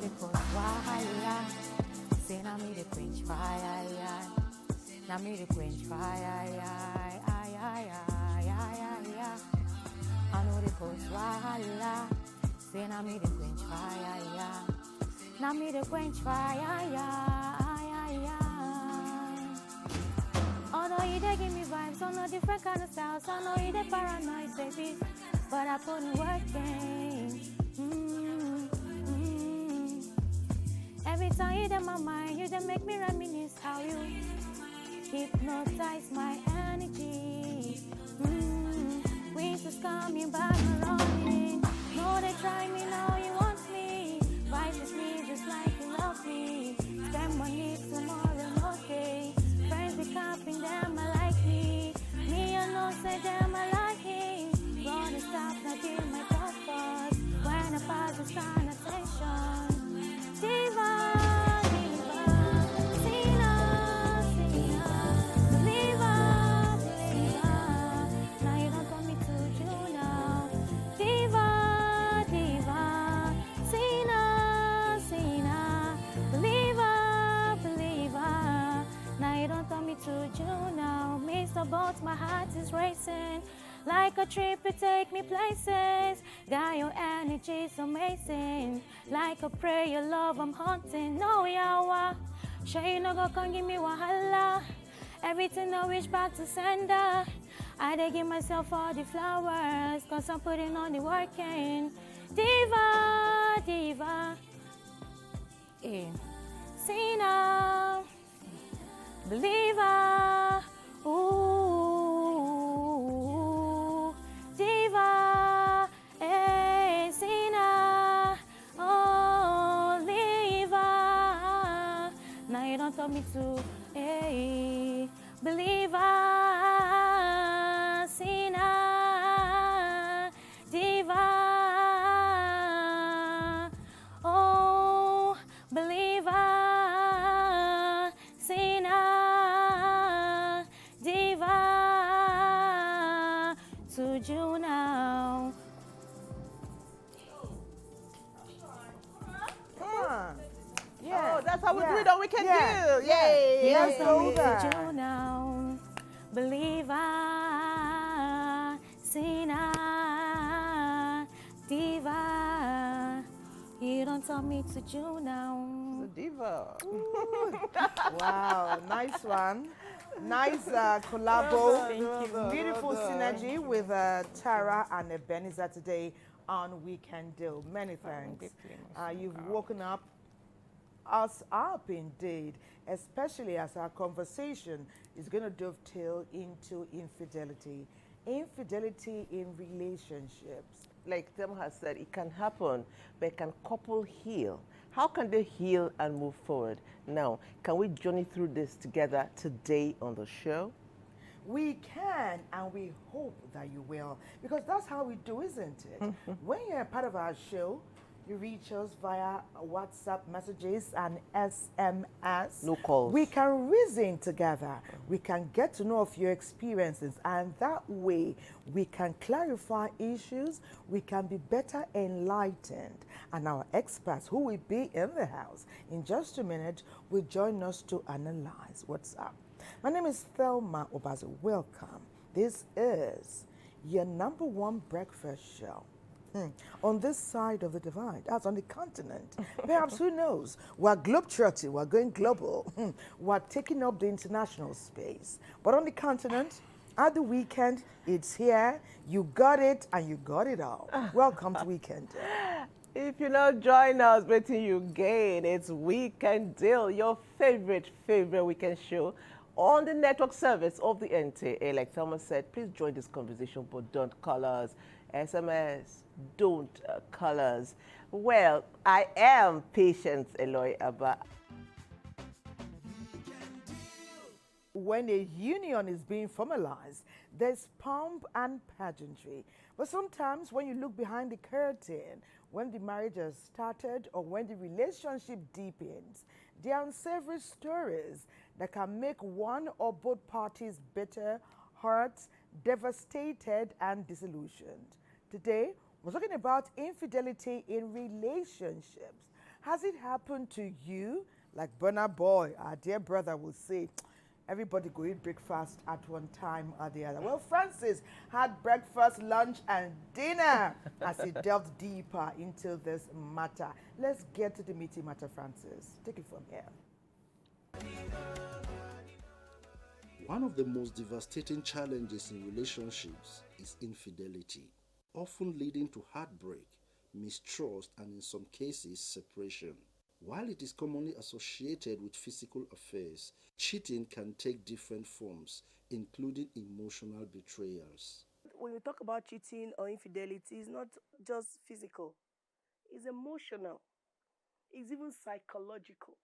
the cause why say na me the quench fire, na me the quench fire, I know the cause why say na me the quench fire, na me the quench fire, Oh no, you dey give me vibes on a different kind of style. So I know you dey paranoid, baby, but I put in working. Every time you dey my mind, you dey make me reminisce how you hypnotize my energy. Winter's coming back running. No, they try me now, you want me. Vices me just like you love me. Spend money tomorrow, no day. Friends be capping them, I like me. Me, I know, say them, I like him. Running stop, not be my purpose. When I pass, it's kind of tension. Diva, diva, Sina, Sina. Believer, believer. Now you don't want me to you now. Diva, diva, Sina, Sina. Believer, believer. Now you don't tell me to you now. Mr. Boats, my heart is racing. Like a trip, you take me places. Got your energy, so amazing. Like a prayer, your love, I'm haunting. No, yawa. Sure you no go come give me wahala. Everything I wish back to sender. I dey give myself all the flowers, cause I'm putting on the working. Diva, diva. See now. Believer, ooh, diva, sinner, oh, believer. Now you don't tell me to, believer, sinner, diva, oh, believer. To you now. Come on. Yeah. Oh, that's how we do it on Weekend Yeah. Do. Yay. Yes, To you now. Believer, sinner, diva. You don't tell me to you now. The diva. Wow, nice one. Nice collabo. Thank you. Beautiful synergy with Tara and Ebenezer today on Weekend Deal. Many thanks. You've woken us up indeed, especially as our conversation is going to dovetail into infidelity. Infidelity in relationships. Like Them has said, it can happen, but can couple heal? How can they heal and move forward? Now, can we journey through this together today on the show? We can, and we hope that you will, because that's how we do, isn't it? When you're a part of our show, you reach us via WhatsApp messages and SMS. No calls. We can reason together. We can get to know of your experiences, and that way we can clarify issues. We can be better enlightened. And our experts, who will be in the house in just a minute, will join us to analyze what's up. My name is Thelma Obaze. Welcome. This is your #1 breakfast show. On this side of the divide, that's on the continent. Perhaps, who knows? We're globetrotting, we're going global. We're taking up the international space. But on the continent, at the weekend, it's here. You got it, and you got it all. Welcome to Weekend. If you not join us, waiting you gain. It's Weekend Deal, your favorite weekend show on the network service of the NTA. Like Thelma said, please join this conversation, but don't call us. SMS, don't call us. Well, I am Patience Eloy Abba. When a union is being formalized, there's pomp and pageantry. But sometimes when you look behind the curtain, when the marriage has started or when the relationship deepens, there are unsavory stories that can make one or both parties bitter, hurt, devastated, and disillusioned. Today, we're talking about infidelity in relationships. Has it happened to you? Like Burna Boy, our dear brother, will say, everybody go eat breakfast at one time or the other. Well, Francis had breakfast, lunch, and dinner as he delved deeper into this matter. Let's get to the meaty matter, Francis. Take it from here. One of the most devastating challenges in relationships is infidelity, often leading to heartbreak, mistrust, and in some cases, separation. While it is commonly associated with physical affairs, cheating can take different forms, including emotional betrayals. When we talk about cheating or infidelity, it's not just physical, it's emotional, it's even psychological,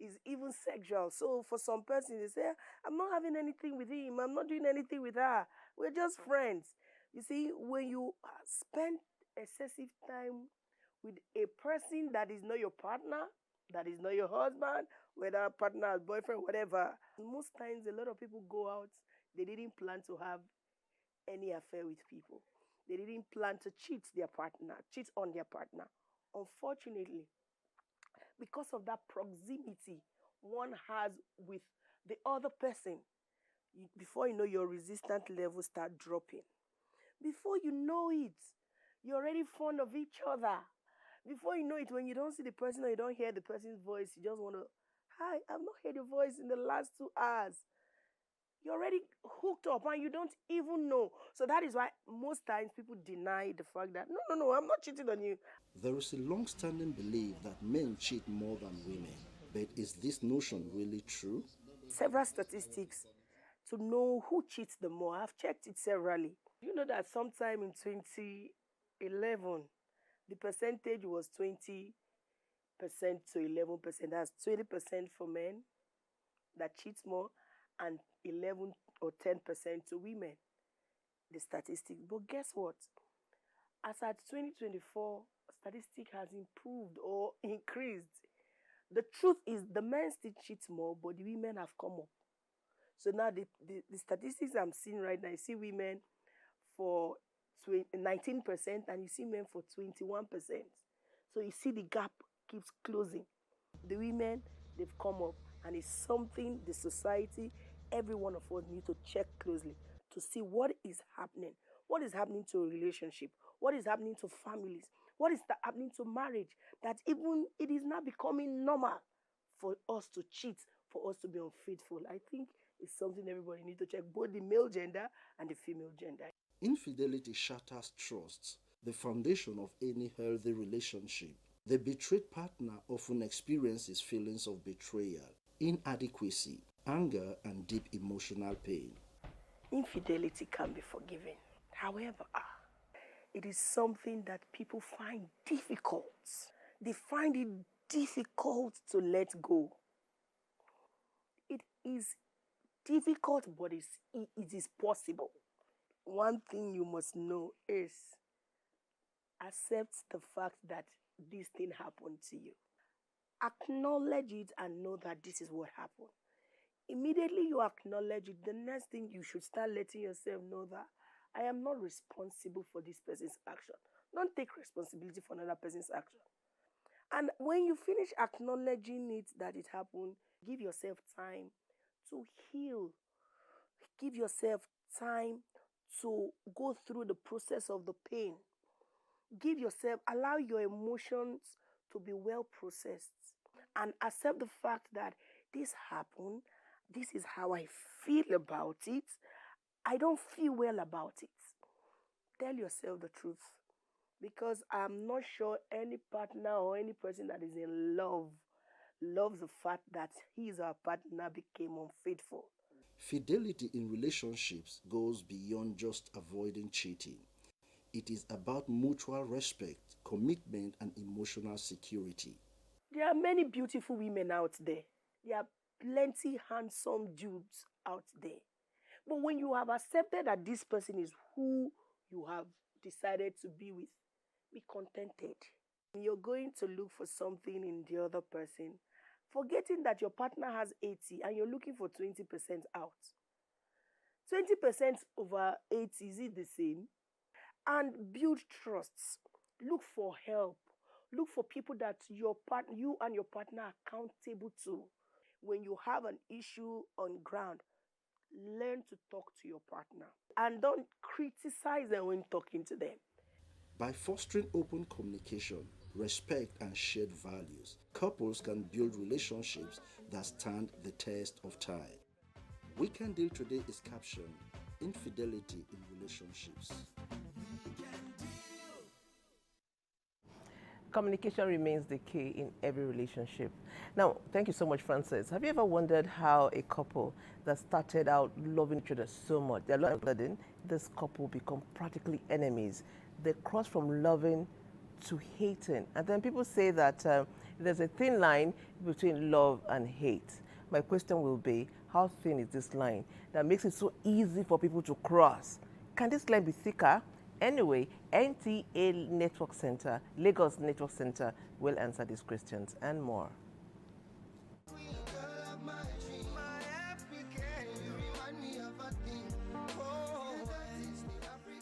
it's even sexual. So for some persons, they say, I'm not having anything with him, I'm not doing anything with her, we're just friends. You see, when you spend excessive time with a person that is not your partner, that is not your husband, whether partner, boyfriend, whatever, most times a lot of people go out, they didn't plan to have any affair with people. They didn't plan to cheat on their partner. Unfortunately, because of that proximity one has with the other person, before you know, your resistance levels start dropping. Before you know it, you're already fond of each other. Before you know it, when you don't see the person or you don't hear the person's voice, you just want to, hi, I've not heard your voice in the last 2 hours. You're already hooked up and you don't even know. So that is why most times people deny the fact that, no, I'm not cheating on you. There is a long-standing belief that men cheat more than women. But is this notion really true? Several statistics to know who cheats the more. I've checked it severally. You know that sometime in 2011, the percentage was 20% to 11%. That's 20% for men that cheat more and 11 or 10% to women, the statistic. But guess what? As at 2024, statistic has improved or increased. The truth is the men still cheat more, but the women have come up. So now the statistics I'm seeing right now, you see women for 19% and you see men for 21%. So you see the gap keeps closing. The women, they've come up, and it's something the society, every one of us need to check closely to see what is happening. What is happening to a relationship? What is happening to families? What is happening to marriage? That even it is now becoming normal for us to cheat, for us to be unfaithful. I think it's something everybody needs to check, both the male gender and the female gender. Infidelity shatters trust, the foundation of any healthy relationship. The betrayed partner often experiences feelings of betrayal, inadequacy, anger, and deep emotional pain. Infidelity can be forgiven. However, it is something that people find difficult. They find it difficult to let go. It is difficult, but it is possible. One thing you must know is accept the fact that this thing happened to you. Acknowledge it and know that this is what happened. Immediately you acknowledge it, the next thing you should start letting yourself know that I am not responsible for this person's action. Don't take responsibility for another person's action. And when you finish acknowledging it that it happened, give yourself time to heal. Give yourself time to go through the process of the pain. Allow your emotions to be well processed and accept the fact that this happened. This is how I feel about it. I don't feel well about it. Tell yourself the truth, because I'm not sure any partner or any person that is in love loves the fact that his or her partner became unfaithful. Fidelity in relationships goes beyond just avoiding cheating. It is about mutual respect, commitment, and emotional security. There are many beautiful women out there. There are plenty handsome dudes out there. But when you have accepted that this person is who you have decided to be with, be contented. You're going to look for something in the other person, forgetting that your partner has 80 and you're looking for 20% out. 20% over 80, is it the same? And build trusts. Look for help. Look for people that you and your partner are accountable to. When you have an issue on ground, learn to talk to your partner and don't criticize them when talking to them. By fostering open communication, respect, and shared values, couples can build relationships that stand the test of time. Weekend Deal today is captioned Infidelity in Relationships. Communication remains the key in every relationship. Now, thank you so much, Francis. Have you ever wondered how a couple that started out loving each other so much, they're loving, this couple become practically enemies? They cross from loving to hating. And then people say that there's a thin line between love and hate. My question will be, how thin is this line that makes it so easy for people to cross? Can this line be thicker? Anyway, NTA Network Center, Lagos Network Center will answer these questions and more.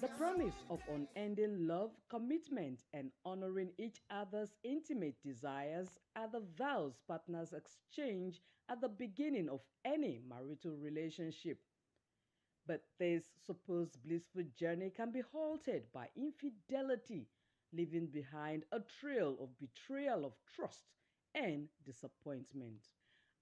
The promise of unending love, commitment, and honoring each other's intimate desires are the vows partners exchange at the beginning of any marital relationship. But this supposed blissful journey can be halted by infidelity, leaving behind a trail of betrayal of trust and disappointment.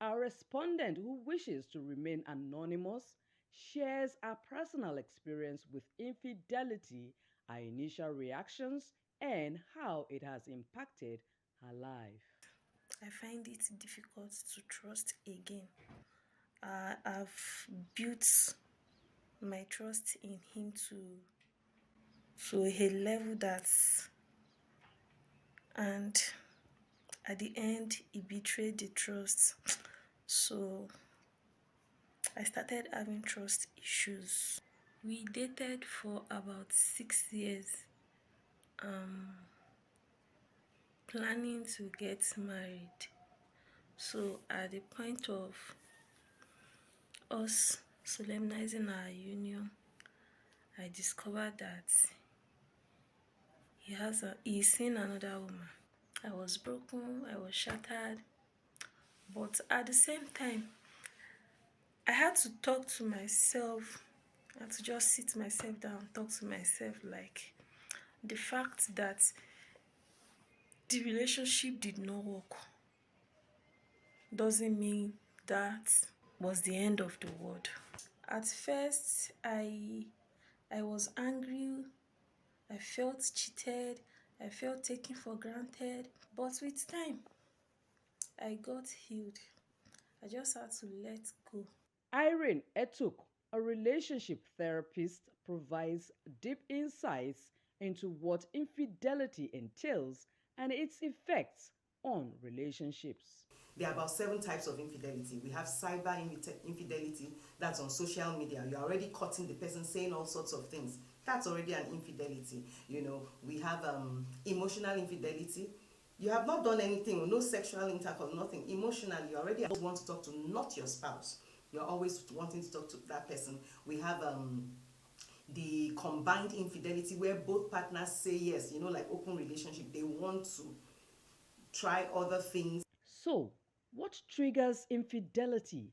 Our respondent, who wishes to remain anonymous, shares our personal experience with infidelity, our initial reactions, and how it has impacted her life. I find it difficult to trust again. I've built my trust in him to a level and at the end he betrayed the trust. So I started having trust issues. We dated for about 6 years, planning to get married. So at the point of us solemnizing our union, I discovered that he's seen another woman. I was broken, I was shattered, but at the same time, I had to talk to myself. I had to just sit myself down, talk to myself, like the fact that the relationship did not work doesn't mean that was the end of the world. At first, I was angry, I felt cheated, I felt taken for granted, but with time, I got healed. I just had to let go. Irene Etuk, a relationship therapist, provides deep insights into what infidelity entails and its effects on relationships. There are about 7 types of infidelity. We have cyber infidelity, that's on social media. You're already cutting the person, saying all sorts of things. That's already an infidelity. We have emotional infidelity. You have not done anything, no sexual intercourse, nothing. Emotionally, you already want to talk to not your spouse. You're always wanting to talk to that person. We have the combined infidelity where both partners say yes, like open relationship. They want to try other things. So, what triggers infidelity?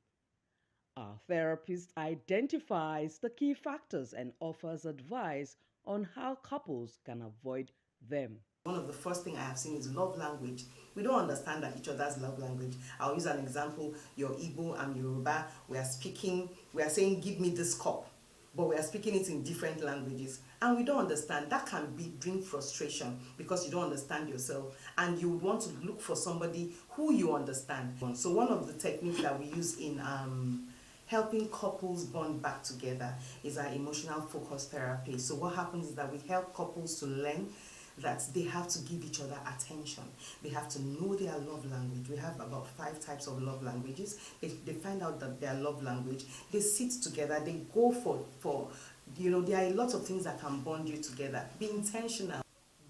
Our therapist identifies the key factors and offers advice on how couples can avoid them. One of the first things I have seen is love language. We don't understand each other's love language. I'll use an example. You're Igbo, I'm Yoruba. We are saying, give me this cup, but we are speaking it in different languages. And we don't understand. That can bring frustration because you don't understand yourself. And you would want to look for somebody who you understand. So one of the techniques that we use in helping couples bond back together is our emotional focus therapy. So what happens is that we help couples to learn that they have to give each other attention. They have to know their love language. We have about 5 types of love languages. They find out that their love language. They sit together. They go for there are a lot of things that can bond you together. Be intentional.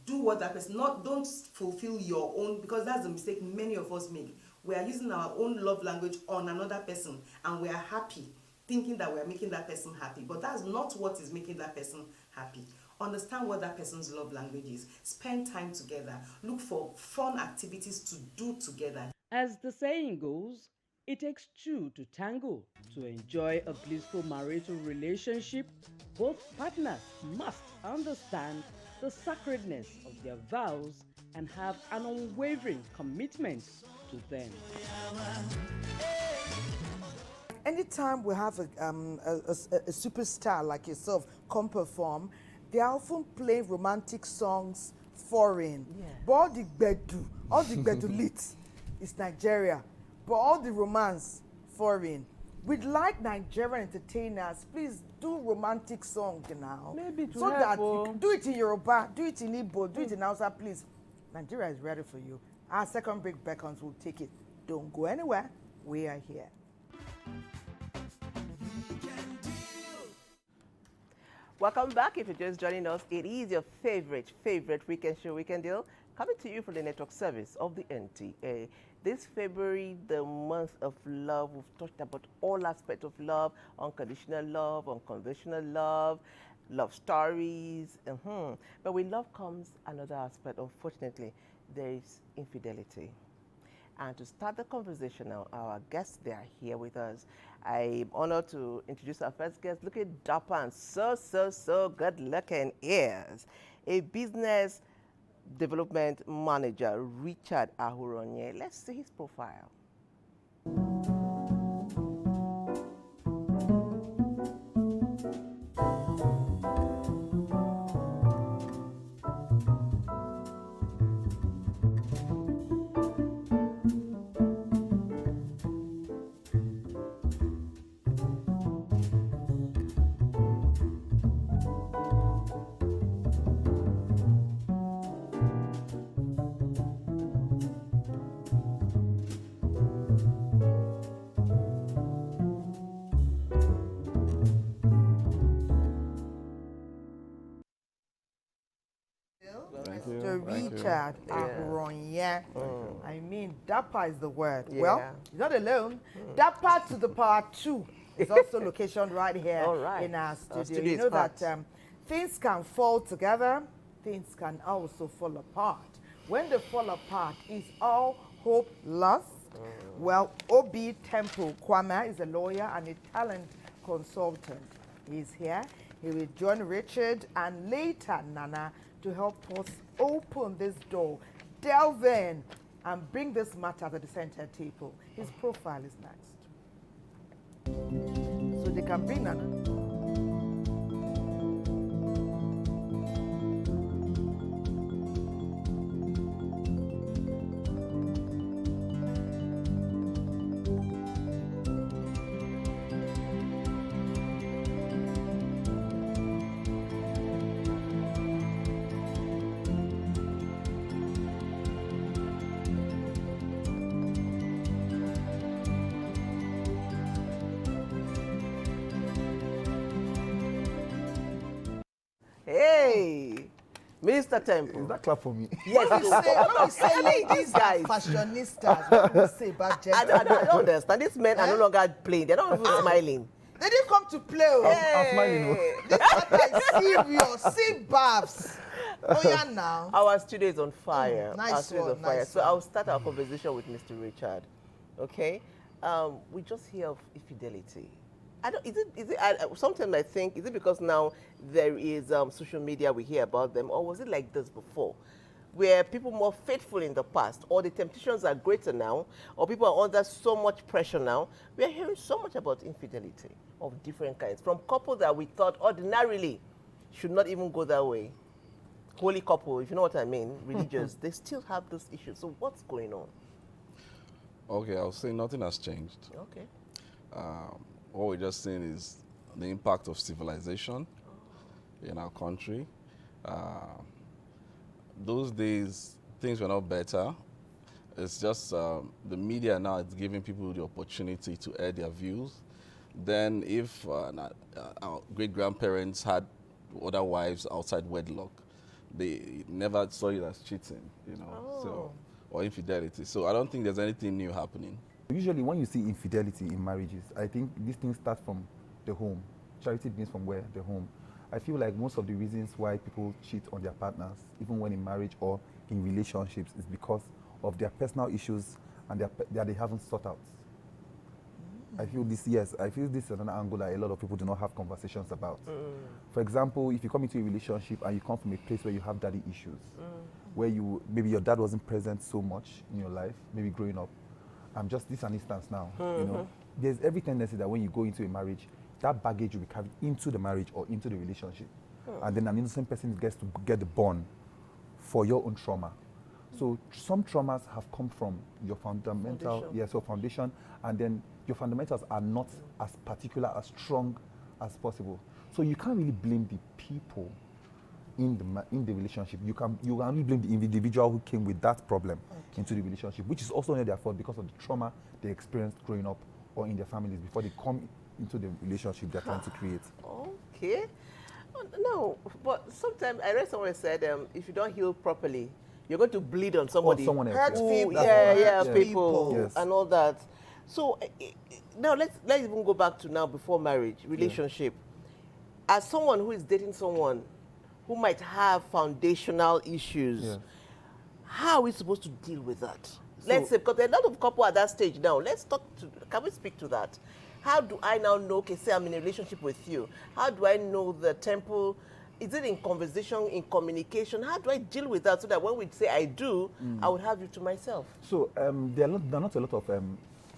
Do what that person, don't fulfill your own, because that's the mistake many of us make. We are using our own love language on another person and we are happy, thinking that we are making that person happy. But that's not what is making that person happy. Understand what that person's love language is. Spend time together. Look for fun activities to do together. As the saying goes, it takes two to tango. To enjoy a blissful marital relationship, both partners must understand the sacredness of their vows and have an unwavering commitment to them. Anytime we have a superstar like yourself come perform, they often play romantic songs foreign. Yeah. But all the gbedu lit is Nigeria, but all the romance foreign. We'd like Nigerian entertainers, please do romantic song now. Maybe to so help, that oh. do it in Yoruba, do it in Igbo, do it in Hausa, please. Nigeria is ready for you. Our second break beckons, will take it. Don't go anywhere. We are here. Welcome back. If you're just joining us, it is your favorite weekend show, Weekend Deal, coming to you from the network service of the NTA. This February, the month of love, we've talked about all aspects of love, unconditional love, unconventional love, love stories. But with love comes another aspect. Unfortunately, there is infidelity. And to start the conversation now, our guests, they are here with us. I'm honored to introduce our first guest, looking dapper and so good looking is a business development manager, Richard Ahuronye. Let's see his profile. Mr. Richard Ahuronye. I mean, dapper is the word. Yeah. Well, he's not alone. Dapper to the power 2 is also location right here in our studio. You know that things can fall together, things can also fall apart. When they fall apart, it's all hopeless. Well, Obi Temple Kwame is a lawyer and a talent consultant. He's here. He will join Richard and later Nana to help us open this door, delve in, and bring this matter to the center table. His profile is next. So they can bring Nana. Hey, Mr. Temple. Is that clap for me? Yes, When we say ladies guys. are fashionistas, what do we say about gender? I don't understand. These men are no longer playing. They're not even smiling. They didn't come to play. Oh. I'm smiling. Oh. This matter is serious. See babs. Oh yeah, now. Our studio is on fire. Nice Our studio is one, on fire. nice So one. I'll start our conversation with Mr. Richard. Okay? We just hear of infidelity. Sometimes I think, is it because now there is social media, we hear about them, or was it like this before? Were people more faithful in the past, or the temptations are greater now, or people are under so much pressure now? We are hearing so much about infidelity of different kinds, from couples that we thought ordinarily should not even go that way. Holy couple, if you know what I mean, religious, they still have those issues. So what's going on? Okay, I'll say nothing has changed. Okay. What we're just seeing is the impact of civilization in our country. Those days, things were not better. It's just the media now is giving people the opportunity to air their views. Then if our great-grandparents had other wives outside wedlock, they never saw it as cheating, so, or infidelity. So I don't think there's anything new happening. Usually when you see infidelity in marriages, I think this thing starts from the home. Charity begins from where? The home. I feel like most of the reasons why people cheat on their partners, even when in marriage or in relationships, is because of their personal issues and that they haven't sought out. I feel this is an angle that a lot of people do not have conversations about. For example, if you come into a relationship and you come from a place where you have daddy issues, where maybe your dad wasn't present so much in your life, maybe growing up. This is an instance now. There's every tendency that when you go into a marriage, that baggage will be carried into the marriage or into the relationship. And then an innocent person gets to get the bond for your own trauma. So some traumas have come from your foundation, and then your fundamentals are not as particular, as strong as possible. So you can't really blame the people in the relationship. You can only blame the individual who came with that problem into the relationship, which is also not their fault because of the trauma they experienced growing up or in their families before they come into the relationship they're trying to create. Okay. No, but sometimes I read someone said if you don't heal properly, you're going to bleed on somebody. Someone else. Hurt people. People Yes. and all that. So now let's even go back to now before marriage, relationship. As someone who is dating someone who might have foundational issues, how are we supposed to deal with that? Let's say, because there are a lot of couple at that stage now. Can we speak to that? How do I now know, say I'm in a relationship with you. How do I know the temple? Is it in conversation, in communication? How do I deal with that so that when we say I do, I would have you to myself? So there are not a lot of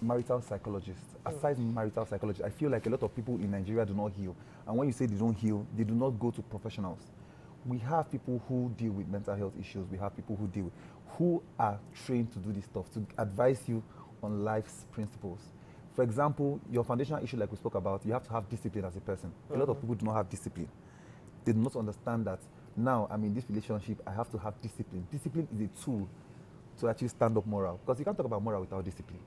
marital psychologists. Aside from marital psychologists, I feel like a lot of people in Nigeria do not heal. And when you say they don't heal, they do not go to professionals. We have people who deal with mental health issues. We have people who are trained to do this stuff, to advise you on life's principles. For example, your foundational issue, like we spoke about, you have to have discipline as a person. A lot of people do not have discipline. They do not understand that now I'm in this relationship, I have to have discipline. Discipline is a tool to actually stand up moral, because you can't talk about moral without discipline.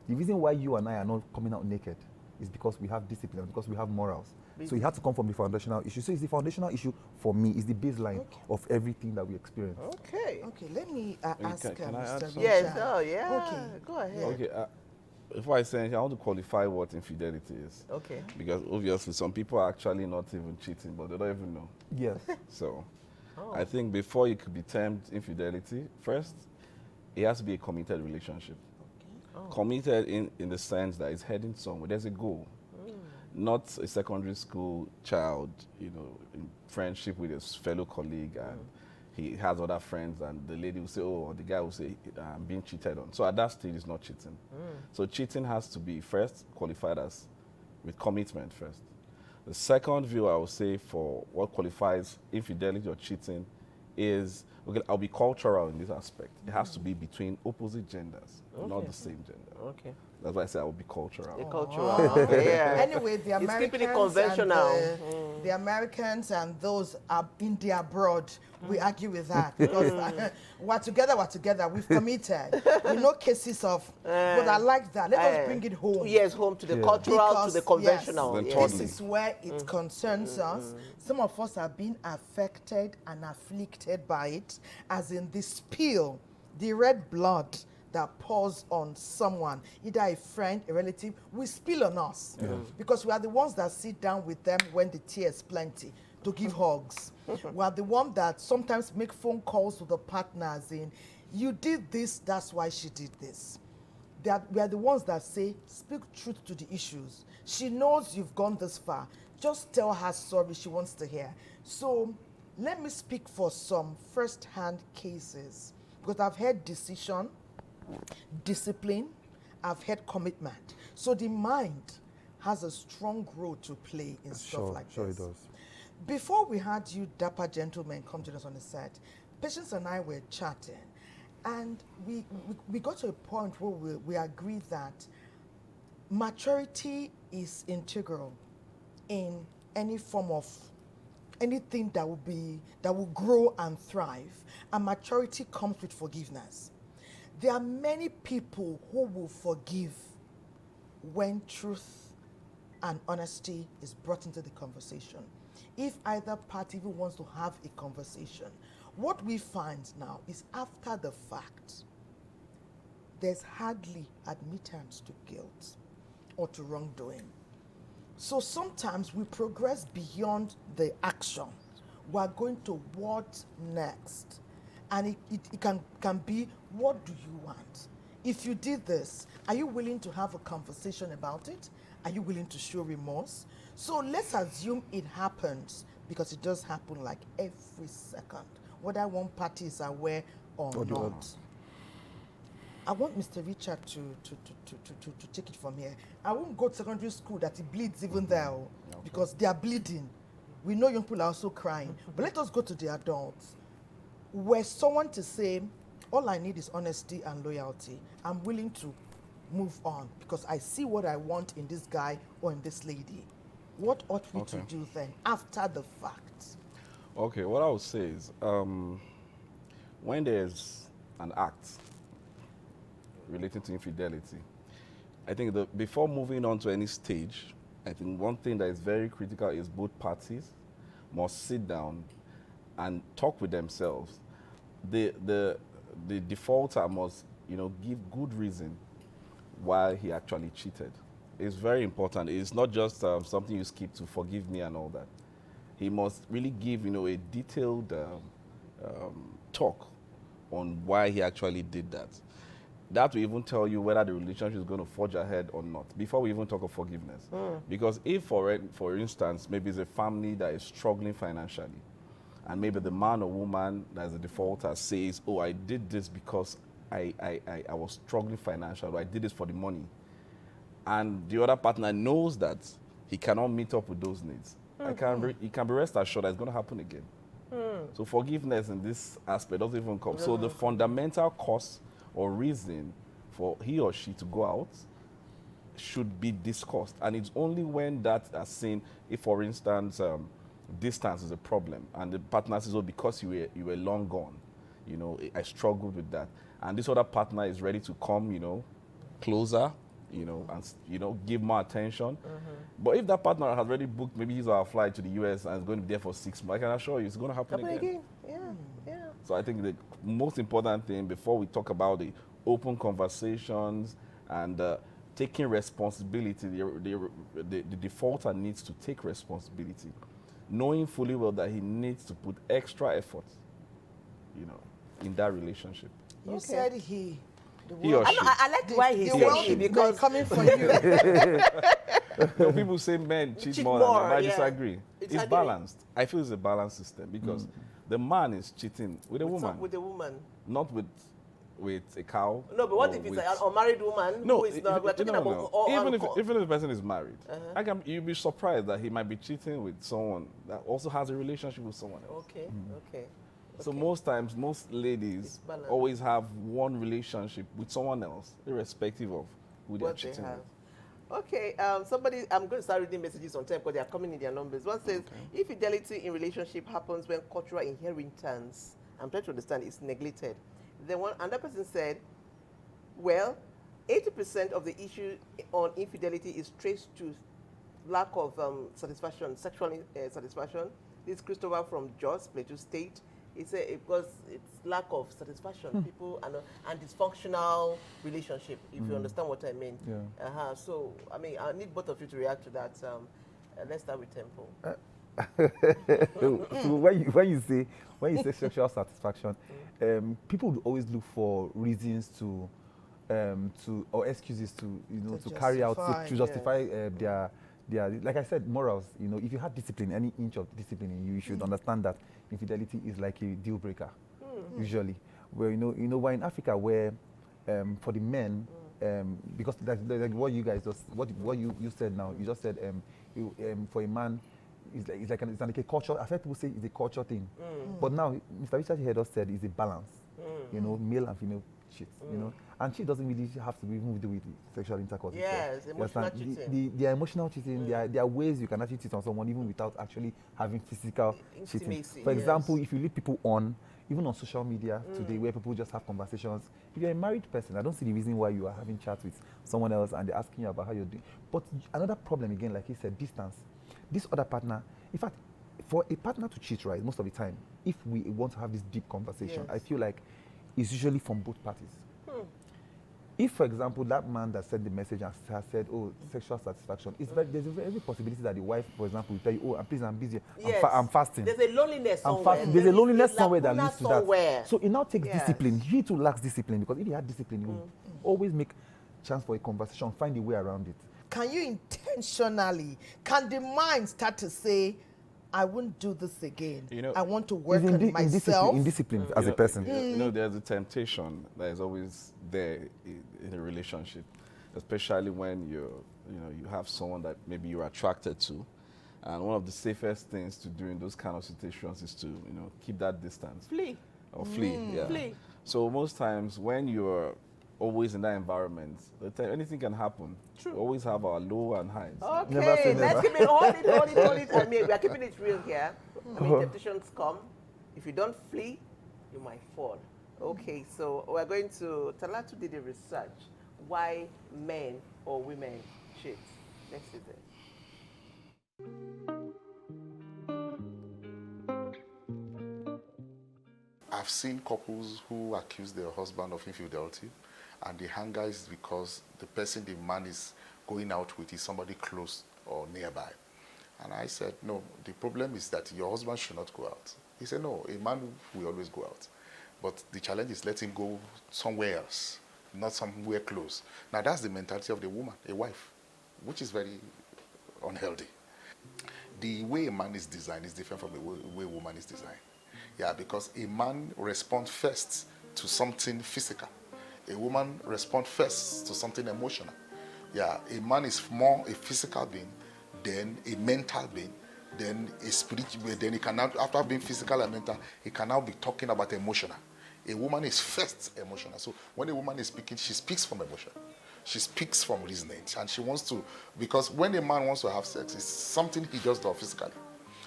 The reason why you and I are not coming out naked is because we have discipline, because we have morals. So you have to come from the foundational issue. So it's the foundational issue for me, is the baseline of everything that we experience. Okay, let me ask can I add Mr. something? Yes, Richard. Okay, go ahead. Okay, before I say anything, I want to qualify what infidelity is. Okay. Because obviously some people are actually not even cheating, but they don't even know. Yes. So I think before it could be termed infidelity, first, it has to be a committed relationship. Committed in the sense that it's heading somewhere. There's a goal. Not a secondary school child, in friendship with his fellow colleague, and he has other friends, and the lady will say, or the guy will say, I'm being cheated on. So at that stage, it's not cheating. So cheating has to be first qualified as with commitment first. The second view I would say for what qualifies infidelity or cheating is, I'll be cultural in this aspect. It has to be between opposite genders, not the same gender. Okay. That's why I say I will be cultural. Anyway, the It's keeping it Americans conventional. and the Americans and those are in the abroad, we argue with that because we're together, we've committed. We know cases of, but I like that. Let us bring it home. Yes, home to the cultural, to the conventional. Yes, this is where it concerns us. Some of us are being affected and afflicted by it, as in the spill, the red blood that pours on someone, either a friend, a relative, will spill on us. Because we are the ones that sit down with them when the tears plenty to give hugs. We are the ones that sometimes make phone calls to the partners in, you did this, that's why she did this. We are the ones that say, speak truth to the issues. She knows you've gone this far. Just tell her sorry, she wants to hear. So let me speak for some first-hand cases, because I've heard decision, discipline, I've had commitment. So the mind has a strong role to play in stuff like this. Sure it does. Before we had you dapper gentlemen come to us on the set, Patience and I were chatting, and we got to a point where we agreed that maturity is integral in any form of anything that will grow and thrive, and maturity comes with forgiveness. There are many people who will forgive when truth and honesty is brought into the conversation. If either party even wants to have a conversation, what we find now is after the fact, there's hardly admittance to guilt or to wrongdoing. So sometimes we progress beyond the action. We are going to what next? And it can be, what do you want? If you did this, are you willing to have a conversation about it? Are you willing to show remorse? So let's assume it happens, because it does happen like every second, whether one party is aware or not. I want Mr. Richard to take it from here. I won't go to secondary school that it bleeds even there, because they are bleeding. We know young people are also crying. But let us go to the adults. Were someone to say, all I need is honesty and loyalty, I'm willing to move on because I see what I want in this guy or in this lady. What ought we to do then, after the fact? Okay, what I would say is, when there's an act relating to infidelity, I think that before moving on to any stage, I think one thing that is very critical is both parties must sit down and talk with themselves. The defaulter must, give good reason why he actually cheated. It's very important. It's not just something you skip to forgive me and all that. He must really give, a detailed talk on why he actually did that. That will even tell you whether the relationship is going to forge ahead or not, before we even talk of forgiveness. Because if, for instance, maybe it's a family that is struggling financially, and maybe the man or woman that is a defaulter says, oh, I did this because I was struggling financially, or I did this for the money, and the other partner knows that he cannot meet up with those needs, he can be rest assured that it's going to happen again. So forgiveness in this aspect doesn't even come. So the fundamental cause or reason for he or she to go out should be discussed. And it's only when that is seen, if for instance, distance is a problem, and the partner says, oh, because you were long gone, I struggled with that. And this other partner is ready to come, closer, and, give more attention. But if that partner has already booked maybe his or her flight to the US and is going to be there for 6 months, I can assure you it's going to happen again. Yeah. So I think the most important thing before we talk about the open conversations and taking responsibility, the defaulter needs to take responsibility, knowing fully well that he needs to put extra effort, in that relationship. You said he. He or she. I like the way he said he, because coming from you. People say men cheat more more, than men. I yeah. disagree. It's balanced. I feel it's a balanced system because the man is cheating with a woman. With a woman. Not with a cow. No, but what if it's an unmarried woman who is not? We're talking about even if the person is married, you'll be surprised that he might be cheating with someone that also has a relationship with someone else. Okay. So most times, most ladies always have one relationship with someone else, irrespective of who they're cheating with. Okay, somebody, I'm going to start reading messages on time because they are coming in their numbers. One says, infidelity in relationship happens when cultural inheritance, I'm trying to understand, is neglected. Then another person said, well, 80% of the issue on infidelity is traced to lack of satisfaction, sexual satisfaction. This is Christopher from Jos, Plateau State. He said because it's lack of satisfaction, people and dysfunctional relationship, if you understand what I mean. Yeah. So, I mean, I need both of you to react to that. Let's start with Temple. So when you say sexual satisfaction, people would always look for reasons to or excuses to carry out, to justify their, like I said, morals. If you have discipline, any inch of discipline in you, you should understand that infidelity is like a deal breaker, usually. Where why in Africa, where for the men, because that's like what you guys just what you said now. You just said for a man, it's like a culture. I've heard people say it's a culture thing, but now Mr. Richard here just said it's a balance. Male and female cheat. And cheat doesn't really have to even do with sexual intercourse. Yes, emotional cheating. The emotional cheating. There are ways you can actually cheat on someone even without actually having physical cheating. For example, if you leave people on, even on social media today, where people just have conversations. If you're a married person, I don't see the reason why you are having chats with someone else and they're asking you about how you're doing. But another problem again, like he said, distance. This other partner, in fact, for a partner to cheat, right, most of the time, if we want to have this deep conversation, I feel like it's usually from both parties. If, for example, that man that sent the message and has said, oh, sexual satisfaction, there's a very possibility that the wife, for example, will tell you, oh, please, I'm busy, I'm fasting. There's a loneliness I'm somewhere. fasting. There's a loneliness somewhere that leads to somewhere. that. So it now takes discipline. He too lacks discipline, because if he had discipline, he would always make chance for a conversation, find a way around it. Can you intentionally, can the mind start to say, I won't do this again. I want to work on myself. In discipline as a person. There's a temptation that is always there in a relationship, especially when you have someone that maybe you're attracted to. And one of the safest things to do in those kind of situations is to, keep that distance. Flee. Or flee, Flee. So most times when you're always in that environment, anything can happen. True. We always have our low and highs. Okay, let's keep it, hold it. I mean, we are keeping it real here. I mean, temptations come. If you don't flee, you might fall. Okay, so we're going to, Talatu did the research. Why men or women cheat? Let's see this. I've seen couples who accuse their husband of infidelity, and the anger is because the person the man is going out with is somebody close or nearby. And I said, no, the problem is that your husband should not go out. He said, no, a man will always go out. But the challenge is let him go somewhere else, not somewhere close. Now that's the mentality of the woman, a wife, which is very unhealthy. The way a man is designed is different from the way a woman is designed. Yeah, because a man responds first to something physical. A woman responds first to something emotional. Yeah, a man is more a physical being, then a mental being, then a spiritual being. Then he can now, after being physical and mental, he can now be talking about emotional. A woman is first emotional. So when a woman is speaking, she speaks from emotion. She speaks from reasoning, and she wants to, because when a man wants to have sex, it's something he just does physically.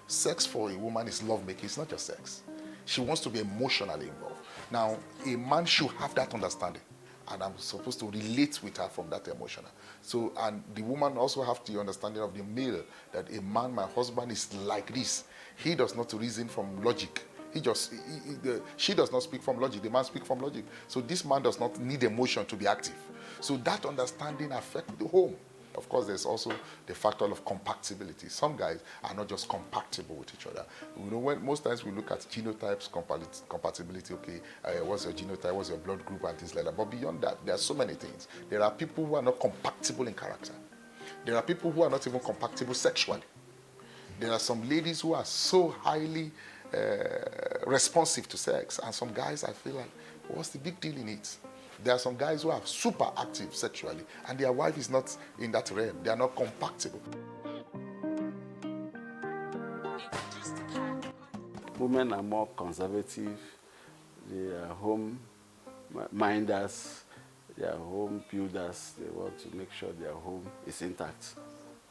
Sex for a woman is lovemaking. It's not just sex. She wants to be emotionally involved. Now, a man should have that understanding, and I'm supposed to relate with her from that emotional. So, and the woman also have the understanding of the male, that a man, my husband, is like this. He does not reason from logic. She does not speak from logic. The man speaks from logic. So this man does not need emotion to be active. So that understanding affects the home. Of course, there's also the factor of compatibility. Some guys are not just compatible with each other. When most times we look at genotypes, compatibility, okay, what's your genotype, what's your blood group, and things like that. But beyond that, there are so many things. There are people who are not compatible in character. There are people who are not even compatible sexually. There are some ladies who are so highly responsive to sex, and some guys, I feel like, what's the big deal in it? There are some guys who are super active sexually, and their wife is not in that realm. They are not compatible. Women are more conservative. They are home minders. They are home builders. They want to make sure their home is intact.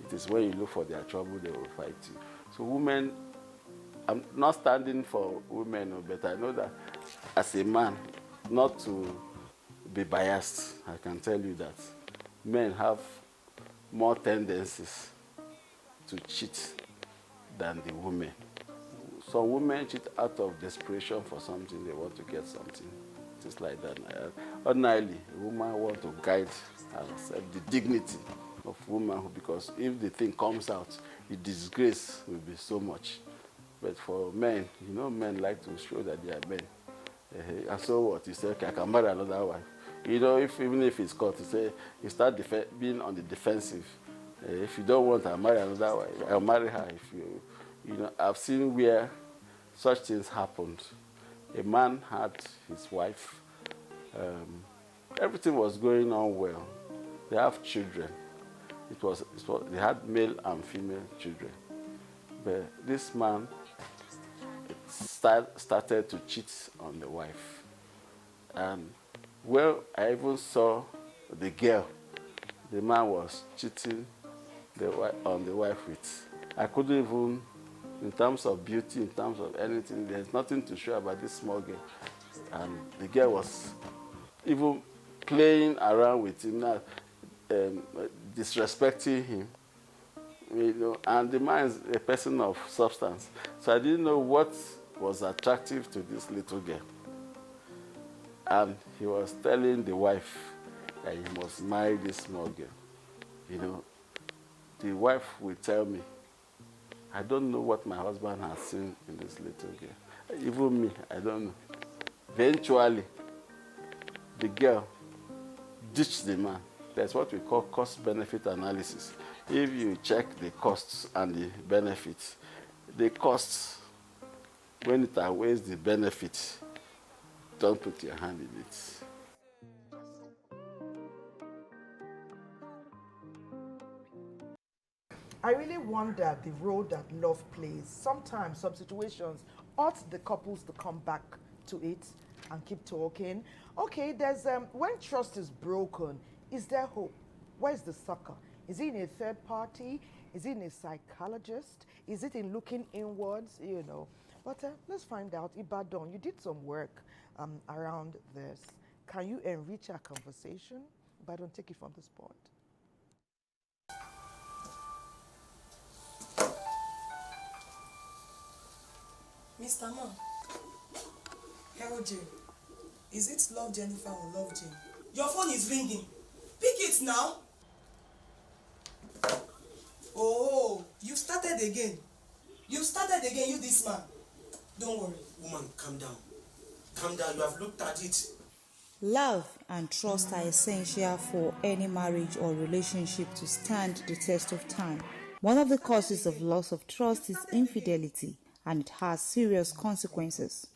It is when you look for their trouble, they will fight you. So women, I'm not standing for women, but I know that as a man, not to be biased, I can tell you that men have more tendencies to cheat than the women. Some women cheat out of desperation for something, they want to get something. Just like that. Ordinarily, a woman wants to guide herself, the dignity of womanhood, because if the thing comes out, the disgrace will be so much. But for men, men like to show that they are men. And so what? You say, okay, I can marry another wife. Even if it's caught, you start being on the defensive. If you don't want to marry another wife, I'll marry her. I've seen where such things happened. A man had his wife. Everything was going on well. They have children. They had male and female children. But this man started to cheat on the wife. And I even saw the girl the man was cheating on the wife with. I couldn't even, in terms of beauty, in terms of anything, there's nothing to show about this small girl. And the girl was even playing around with him, not disrespecting him. And the man is a person of substance. So I didn't know what was attractive to this little girl. And he was telling the wife, that he must marry this small girl. You know, the wife will tell me, I don't know what my husband has seen in this little girl. Even me, I don't know. Eventually, the girl ditched the man. That's what we call cost-benefit analysis. If you check the costs and the benefits, the costs, when it outweighs the benefits, don't put your hand in it. I really wonder the role that love plays. Sometimes, some situations ought the couples to come back to it and keep talking. Okay, there's when trust is broken, is there hope? Where's the succor? Is it in a third party? Is it in a psychologist? Is it in looking inwards? You know. But let's find out. Ibadan, you did some work around this. Can you enrich our conversation? Ibadan, take it from the spot. Mr. Man, LJ, is it Love Jennifer or Love Jane? Your phone is ringing. Pick it now. Oh, you started again. You started again, you this man. Don't worry. Woman, calm down. Calm down, you have looked at it. Love and trust are essential for any marriage or relationship to stand the test of time. One of the causes of loss of trust is infidelity, and it has serious consequences.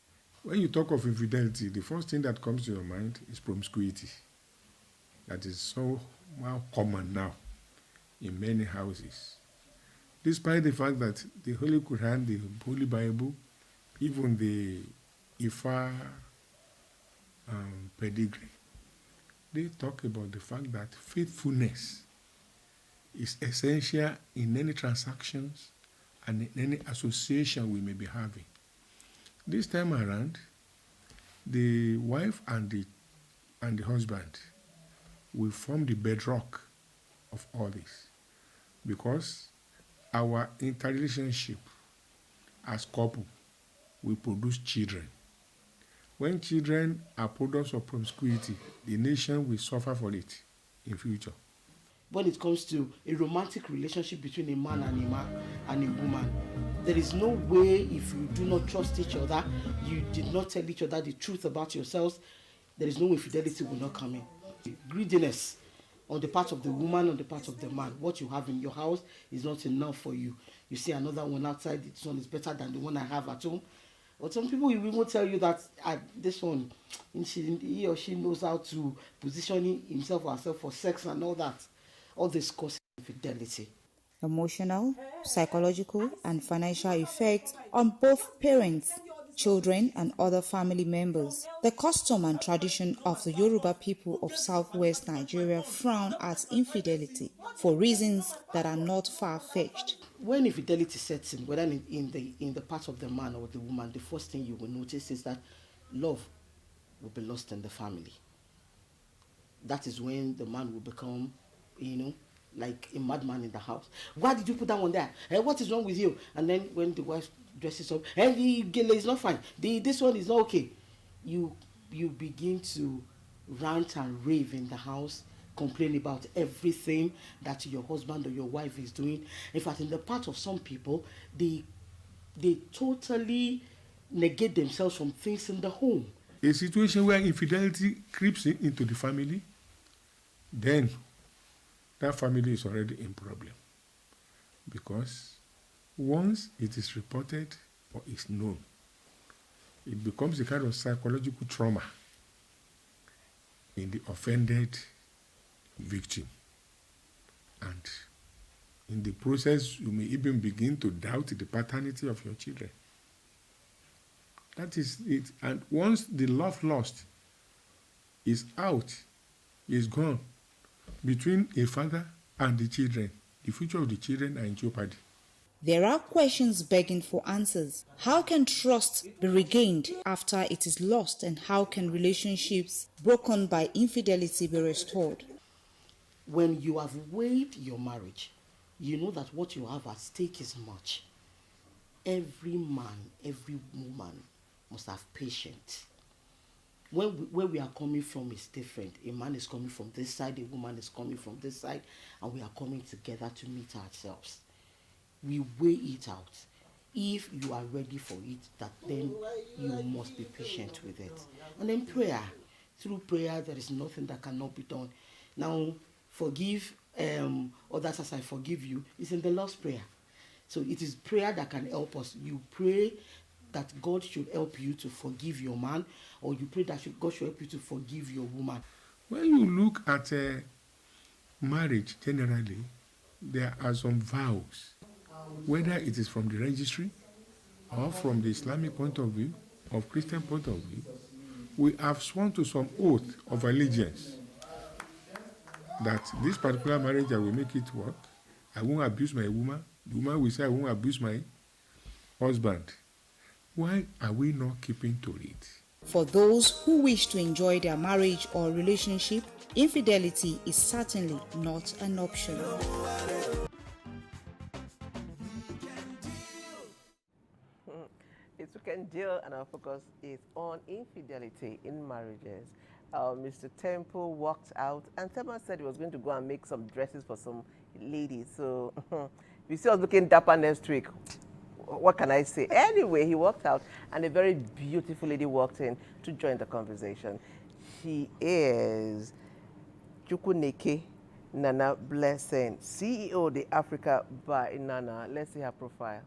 When you talk of infidelity, the first thing that comes to your mind is promiscuity. That is so common now in many houses. Despite the fact that the Holy Quran, the Holy Bible, even the Ifa pedigree, they talk about the fact that faithfulness is essential in any transactions and in any association we may be having. This time around, the wife and the husband will form the bedrock of all this, because our interrelationship as couple will produce children. When children are products of promiscuity, the nation will suffer for it in future. When it comes to a romantic relationship between a man and a woman, there is no way, if you do not trust each other, you did not tell each other the truth about yourselves, there is no way fidelity will not come in. Greediness on the part of the woman, on the part of the man. What you have in your house is not enough for you. You see another one outside, this one is better than the one I have at home. Or some people will even tell you that this one, he or she knows how to position himself or herself for sex and all that. All this causes infidelity. Emotional, psychological, and financial effects on both parents, children, and other family members. The custom and tradition of the Yoruba people of southwest Nigeria frown at infidelity for reasons that are not far-fetched. When infidelity sets in, whether in the part of the man or the woman, the first thing you will notice is that love will be lost in the family. That is when the man will become, like a madman in the house. Why did you put that one there? Hey, what is wrong with you? And then when the wife dresses up, hey, the girl is not fine. This one is not okay. You begin to rant and rave in the house, complain about everything that your husband or your wife is doing. In fact, in the part of some people, they totally negate themselves from things in the home. A situation where infidelity creeps into the family, then that family is already in problem. Because once it is reported or is known, it becomes a kind of psychological trauma in the offended victim. And in the process, you may even begin to doubt the paternity of your children. That is it. And once the love lost is out, is gone, between a father and the children, the future of the children are in jeopardy. There are questions begging for answers. How can trust be regained after it is lost, and how can relationships broken by infidelity be restored? When you have weighed your marriage, you know that what you have at stake is much. Every man, every woman must have patience. where we are coming from is different. A man is coming from this side, a woman is coming from this side, and we are coming together to meet ourselves. We weigh it out. If you are ready for it, that then you must be patient with it. And then prayer. Through prayer, there is nothing that cannot be done. Now, forgive others as I forgive you is in the Lord's Prayer. So it is prayer that can help us. You pray that God should help you to forgive your man, or you pray that God should help you to forgive your woman. When you look at marriage generally, there are some vows, whether it is from the registry or from the Islamic point of view, or Christian point of view. We have sworn to some oath of allegiance that this particular marriage I will make it work. I won't abuse my woman. The woman will say I won't abuse my husband. Why are we not keeping to it? For those who wish to enjoy their marriage or relationship, infidelity is certainly not an option. It's We Can Deal, and our focus is on infidelity in marriages. Mr. Temple walked out, and Thelma said he was going to go and make some dresses for some ladies. So we see us looking dapper next week. What can I say? Anyway, he walked out, and a very beautiful lady walked in to join the conversation. She is Chukwuneke Nana Blessing, CEO of the Africa by Nana. Let's see her profile.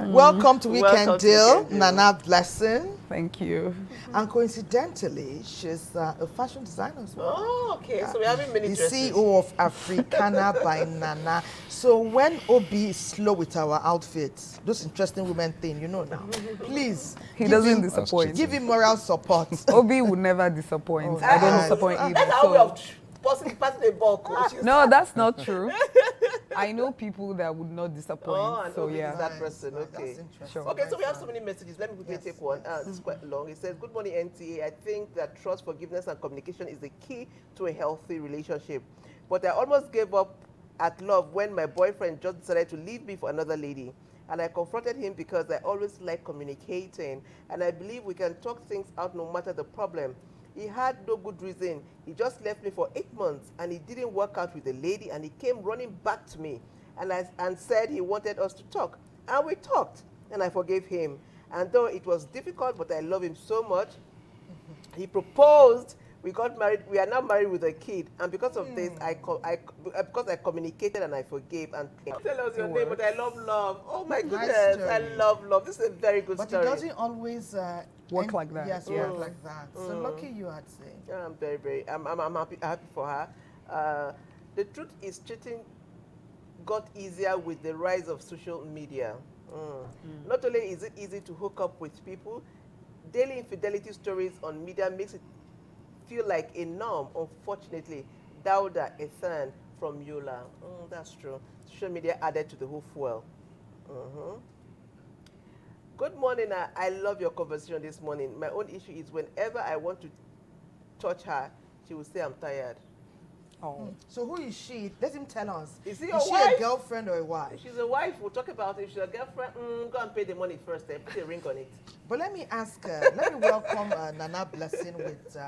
Welcome to Weekend Welcome to Deal, Weekend Deal. Nana Blessing. Thank you. And coincidentally, she's a fashion designer as well. Oh, okay. So we're having many the dresses. CEO of Africana by Nana. So when Obi is slow with our outfits, those interesting women thing, you know now, please. He doesn't disappoint. Give him moral support. Obi would never disappoint. I don't disappoint either. That's how we have passing a bulk. No, that's not true. I know people that would not disappoint. Oh, and so Obi yeah. is that person. Okay. Sure. Okay, so we have so many messages. Let me quickly take one. This is quite long. It says, "Good morning, NTA. I think that trust, forgiveness, and communication is the key to a healthy relationship. But I almost gave up at love when my boyfriend just decided to leave me for another lady. And I confronted him because I always like communicating. And I believe we can talk things out no matter the problem. He had no good reason. He just left me for 8 months, and he didn't work out with the lady, and he came running back to me and said he wanted us to talk. And we talked, and I forgave him. And though it was difficult, but I love him so much, he proposed. We got married. We are now married with a kid. And because of this, because I communicated and I forgave. And tell us your name, but I love love. Oh my goodness, I love love. This is a very good story. But it doesn't always work like that. Yes, work like that. So lucky you, I'd say. Yeah, I'm very. I'm happy for her. The truth is, cheating got easier with the rise of social media. Not only is it easy to hook up with people, daily infidelity stories on media makes it feel like a norm, unfortunately. Dauda Ethan from Yola. That's true. Social media added to the whole fuel. Good morning. I love your conversation this morning. My own issue is whenever I want to touch her, she will say I'm tired. Oh. So who is she? Let him tell us. Is she a girlfriend or a wife? She's a wife. We'll talk about it. If she's a girlfriend, go and pay the money first. Put a ring on it. But let me ask let me welcome Nana Blessing with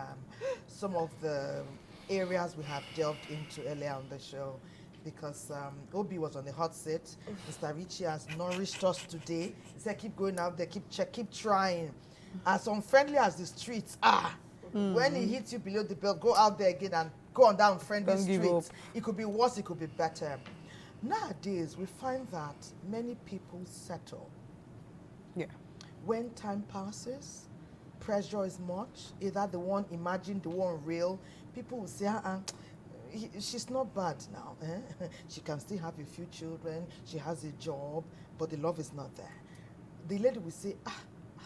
some of the areas we have delved into earlier on the show. Because Obi was on the hot seat. Mr. Richie has nourished us today. He said, keep going out there, keep trying. As unfriendly as the streets are, when he hits you below the belt, go out there again and go on down friendly streets. It could be worse, it could be better. Nowadays, we find that many people settle. Yeah. When time passes, pressure is much, either the one imagined, the one real, people will say, she's not bad now. She can still have a few children, she has a job, but the love is not there. The lady will say,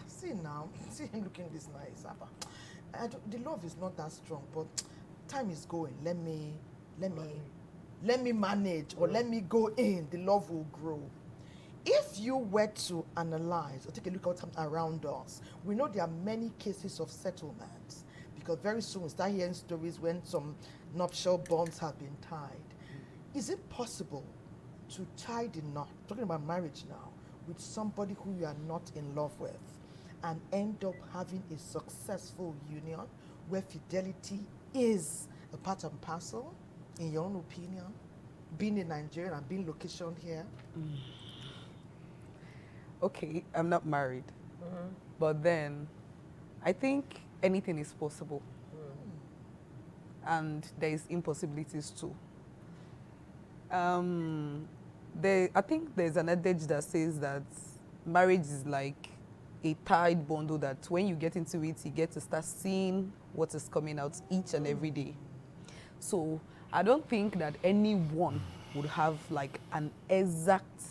see now, see him looking this nice. The love is not that strong, but time is going. Let me manage, or let me go in. The love will grow. If you were to analyze or take a look at what's around us, we know there are many cases of settlements, because very soon we start hearing stories when some nuptial bonds have been tied. Is it possible to tie the knot, talking about marriage now, with somebody who you are not in love with, and end up having a successful union where fidelity is a part and parcel, in your own opinion, being a Nigerian and being locationed here? Okay, I'm not married, but then I think anything is possible, and there is impossibilities too. I think there's an adage that says that marriage is like a tied bundle, that when you get into it, you get to start seeing what is coming out each and every day. So I don't think that anyone would have like an exact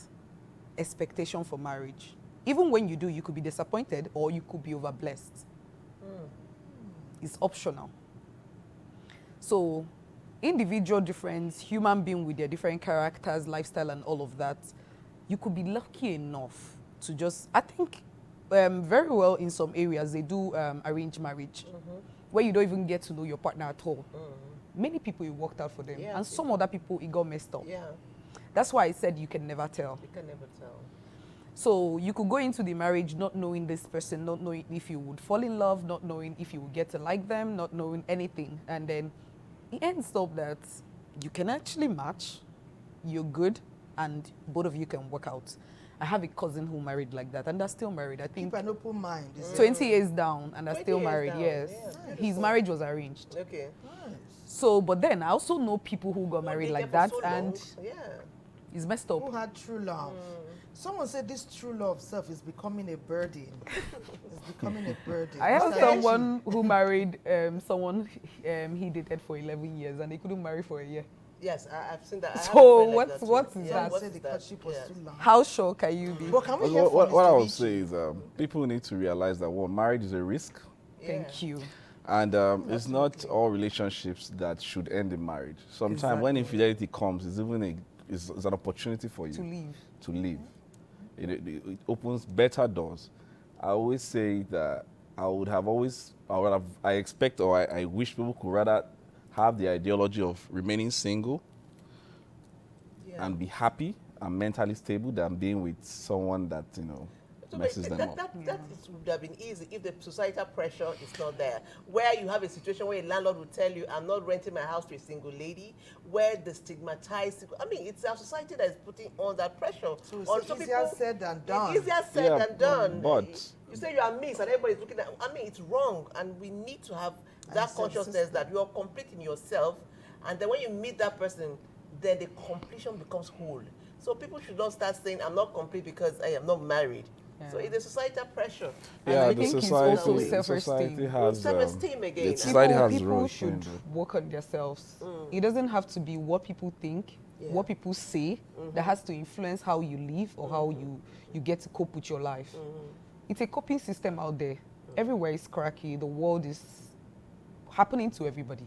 expectation for marriage. Even when you do, you could be disappointed or you could be overblessed. It's optional. So individual difference, human being with their different characters, lifestyle and all of that, you could be lucky enough to just, I think very well in some areas they do arranged marriage, where you don't even get to know your partner at all. Many people, it worked out for them, and some other people, it got messed up. That's why I said you can never tell. You can never tell. So you could go into the marriage not knowing this person, not knowing if you would fall in love, not knowing if you would get to like them, not knowing anything. And then it ends up that you can actually match, you're good, and both of you can work out. I have a cousin who married like that, and they're still married. I think keep an open mind. 20 years down, and they're still married. Down. Yes, Yeah, his marriage was arranged. Okay. So, but then I also know people who got married like that, and it's messed up. Who had true love? Someone said this true love self is becoming a burden. It's becoming a burden. I have someone who married someone he dated for 11 years, and they couldn't marry for a year. Yes, I've seen that. So what is that? How sure can you be? What I would say is people need to realize that marriage is a risk. Thank you. And it's not all relationships that should end in marriage. Sometimes when infidelity comes, it's even it's an opportunity for you to leave. It opens better doors. I always say that I expect or I wish people could rather have the ideology of remaining single and be happy and mentally stable than being with someone that, messes them up. That would have been easy if the societal pressure is not there. Where you have a situation where a landlord will tell you, I'm not renting my house to a single lady, where the stigmatized, it's our society that is putting on that pressure. So it's easier said than done. It's easier said than done. But you say you are missed and everybody's looking at, it's wrong. And we need to have that consciousness that you are complete in yourself. And then when you meet that person, then the completion becomes whole. So people should not start saying, I'm not complete because I am not married. So it's a societal pressure. Yeah, the society has self-esteem again. People should work on themselves. It doesn't have to be what people think, what people say, that has to influence how you live or how you get to cope with your life. It's a coping system out there. Everywhere is cracky. The world is happening to everybody.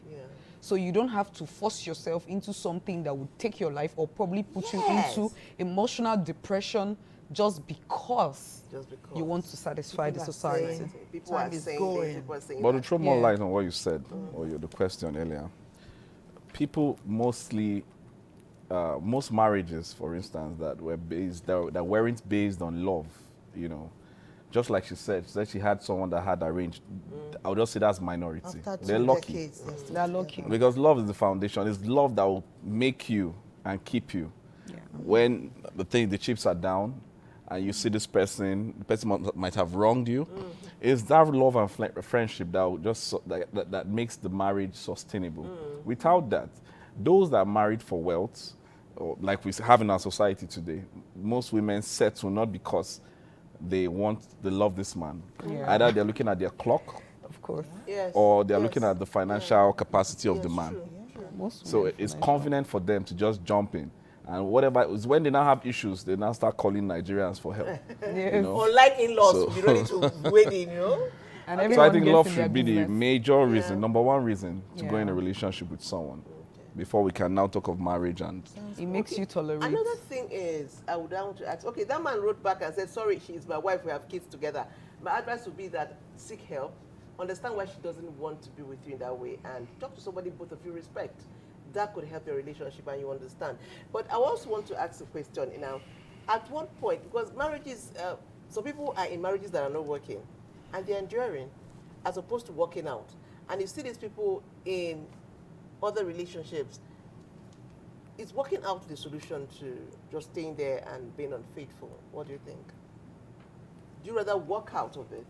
So you don't have to force yourself into something that would take your life or probably put you into emotional depression just because you want to satisfy the society. People are saying but to throw more light on what you said, or the question earlier, people most marriages, for instance, that weren't based on love, just like she said she had someone that had arranged. I would just say that's minority. They're lucky. They're lucky. Because love is the foundation. It's love that will make you and keep you. When the chips are down, and you see the person might have wronged you, it's that love and friendship that will that makes the marriage sustainable. Without that, those that are married for wealth, or like we have in our society today, most women settle not because they love this man. Yeah. Either they're looking at their clock, Of course. Yes. or they're yes. looking at the financial capacity of the man. True, true. Most So women it's financial. convenient for them to just jump in. And whatever, it's when they now have issues, they now start calling Nigerians for help. You know? Unlike in-laws, So- you don't need to wade in, you know? And So I everyone think gets love in their should be the business. major reason, number one reason to go in a Yeah. relationship with someone before we can now talk of marriage. And It makes you tolerate. Another thing is, I would want to ask, okay, that man wrote back and said, sorry, she's my wife, we have kids together. My advice would be that seek help, understand why she doesn't want to be with you in that way, and talk to somebody both of you respect. That could help your relationship and you understand. But I also want to ask a question, at what point, because marriages, some people are in marriages that are not working, and they're enduring, as opposed to working out. And you see these people in other relationships, is working out the solution to just staying there and being unfaithful? What do you think? Do you rather work out of it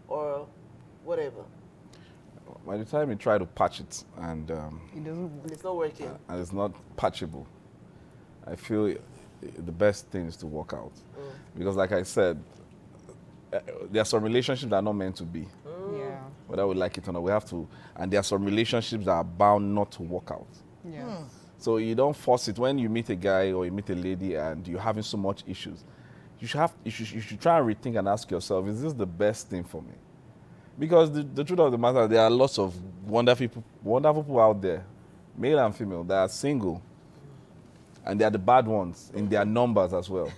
or whatever? by the time you try to patch it and It doesn't work. And it's not working. and it's not patchable, I feel the best thing is to work out. Because like I said, there are some relationships that are not meant to be. Yeah. Whether we like it or not, we have to. And there are some relationships that are bound not to work out. Yeah. So you don't force it. When you meet a guy or you meet a lady and you're having so much issues, you should try and rethink and ask yourself, is this the best thing for me? Because the truth of the matter, there are lots of wonderful people out there, male and female, that are single. And they are the bad ones in their numbers as well.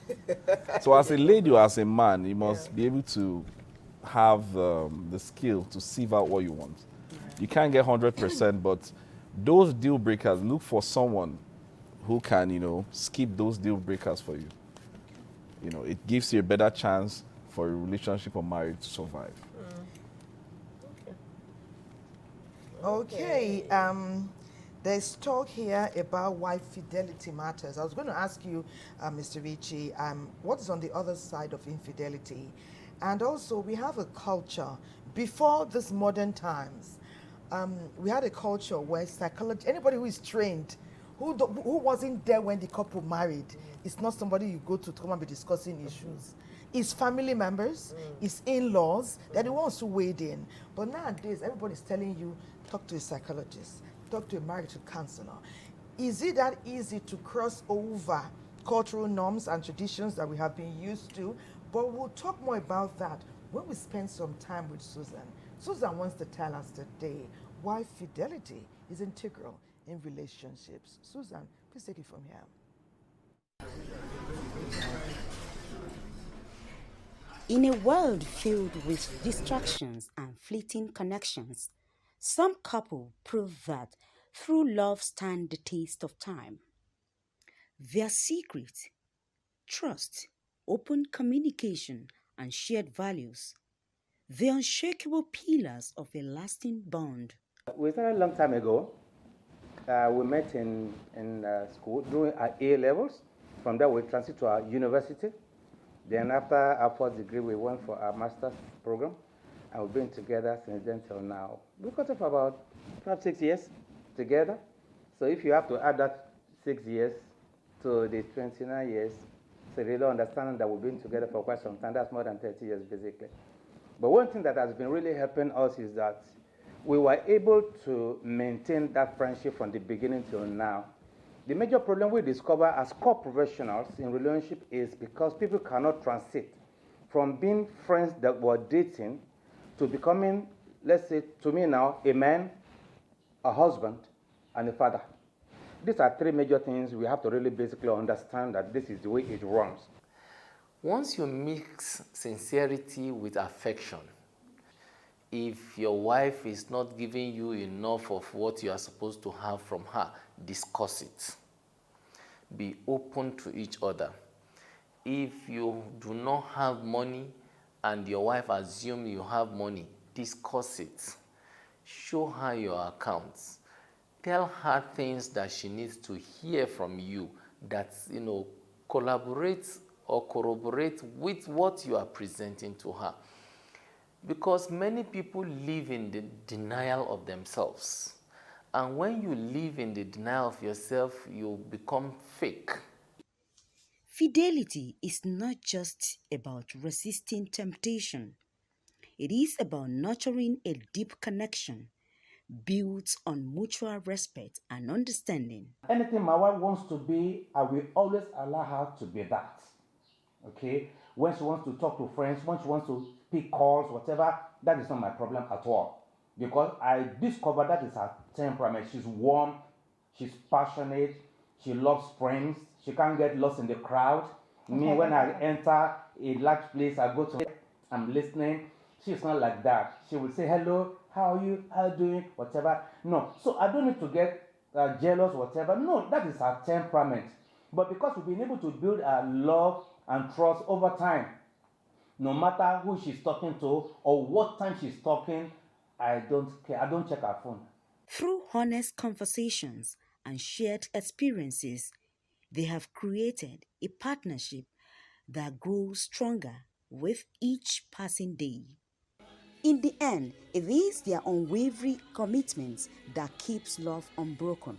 So as a lady or as a man, you must be able to have the skill to sieve out what you want. You can't get 100%, but those deal breakers, look for someone who can, skip those deal breakers for you. It gives you a better chance for a relationship or marriage to survive. Okay. There's talk here about why fidelity matters. I was going to ask you, Mr. Richie, what is on the other side of infidelity? And also, we have a culture, before this modern times, we had a culture where psychology, anybody who is trained, who wasn't there when the couple married, it's not somebody you go to come and be discussing issues. It's family members, it's in-laws, they're the ones who weighed in. But nowadays, everybody's telling you, talk to a psychologist, talk to a marriage counselor. Is it that easy to cross over cultural norms and traditions that we have been used to? But we'll talk more about that when we spend some time with Susan. Susan wants to tell us today why fidelity is integral in relationships. Susan, please take it from here. In a world filled with distractions and fleeting connections, some couple prove that true love stands the test of time. Their secret, trust, open communication, and shared values, the unshakable pillars of a lasting bond. We started a long time ago. We met in school during our A levels. From there, we transited to our university. Then after our first degree, we went for our master's program. And we've been together since then till now. We got up about 6 years together. So if you have to add that 6 years to the 29 years, so you really understand that we've been together for quite some time. That's more than 30 years, basically. But one thing that has been really helping us is that we were able to maintain that friendship from the beginning till now. The major problem we discover as co-professionals in relationship is because people cannot transit from being friends that were dating to becoming, let's say, to me now, a man, a husband, and a father. These are three major things we have to really basically understand that this is the way it runs. Once you mix sincerity with affection, if your wife is not giving you enough of what you are supposed to have from her, discuss it. Be open to each other. If you do not have money and your wife assumes you have money, discuss it. Show her your accounts. Tell her things that she needs to hear from you that, collaborate or corroborate with what you are presenting to her. Because many people live in the denial of themselves. And when you live in the denial of yourself, you become fake. Fidelity is not just about resisting temptation. It is about nurturing a deep connection built on mutual respect and understanding. Anything my wife wants to be, I will always allow her to be that. Okay? When she wants to talk to friends, when she wants to pick calls, whatever, that is not my problem at all. Because I discovered that is her temperament. She's warm, she's passionate, she loves friends, she can't get lost in the crowd. Me, when I enter a large place, I go to her, I'm listening. She's not like that. She will say, hello, how are you, how are you doing, whatever. No, so I don't need to get jealous, whatever. No, that is her temperament. But because we've been able to build a love and trust over time, no matter who she's talking to or what time she's talking, I don't care. I don't check her phone. Through honest conversations and shared experiences, they have created a partnership that grows stronger with each passing day. In the end, it is their unwavering commitment that keeps love unbroken.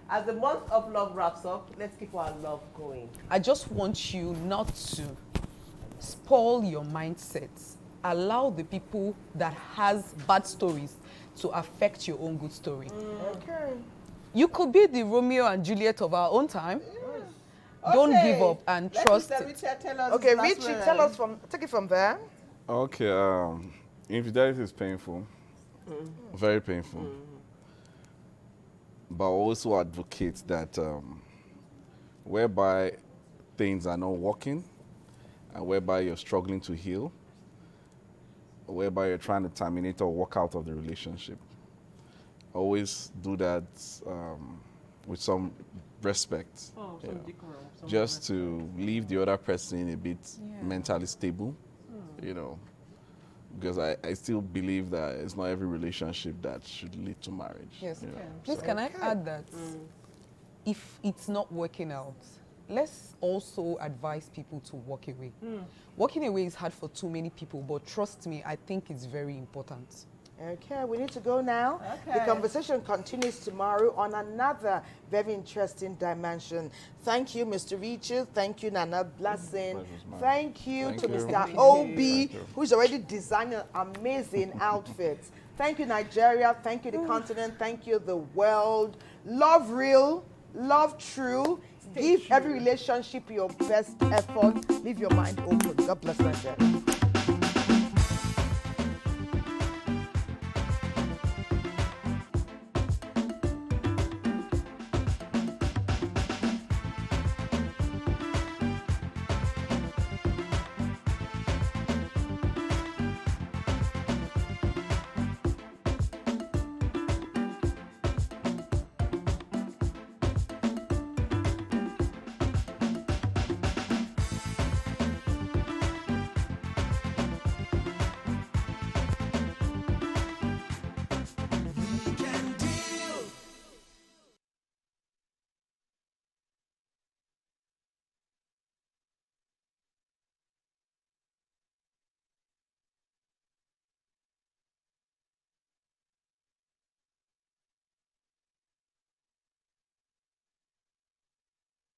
As the month of love wraps up, let's keep our love going. I just want you not to spoil your mindset. Allow the people that has bad stories to affect your own good story. Okay. You could be the Romeo and Juliet of our own time. Don't give up and trust it. Okay, Richie, tell us take it from there. Okay, infidelity is painful, very painful. But I also advocate that whereby things are not working and whereby you're struggling to heal, whereby you're trying to terminate or walk out of the relationship, always do that with some respect. Some decorum, just to leave the other person a bit mentally stable, because I still believe that it's not every relationship that should lead to marriage. Yes. Please, can I add that if it's not working out, let's also advise people to walk away. Walking away is hard for too many people, but trust me, I think it's very important. Okay, we need to go now. Okay. The conversation continues tomorrow on another very interesting dimension. Thank you, Mr. Richie. Thank you, Nana Blessing. Thank you to Mr. Obi, who's already designing amazing outfits. Thank you, Nigeria. Thank you, the continent. Thank you, the world. Love real, love true. Give every relationship your best effort. Leave your mind open. God bless Nigeria.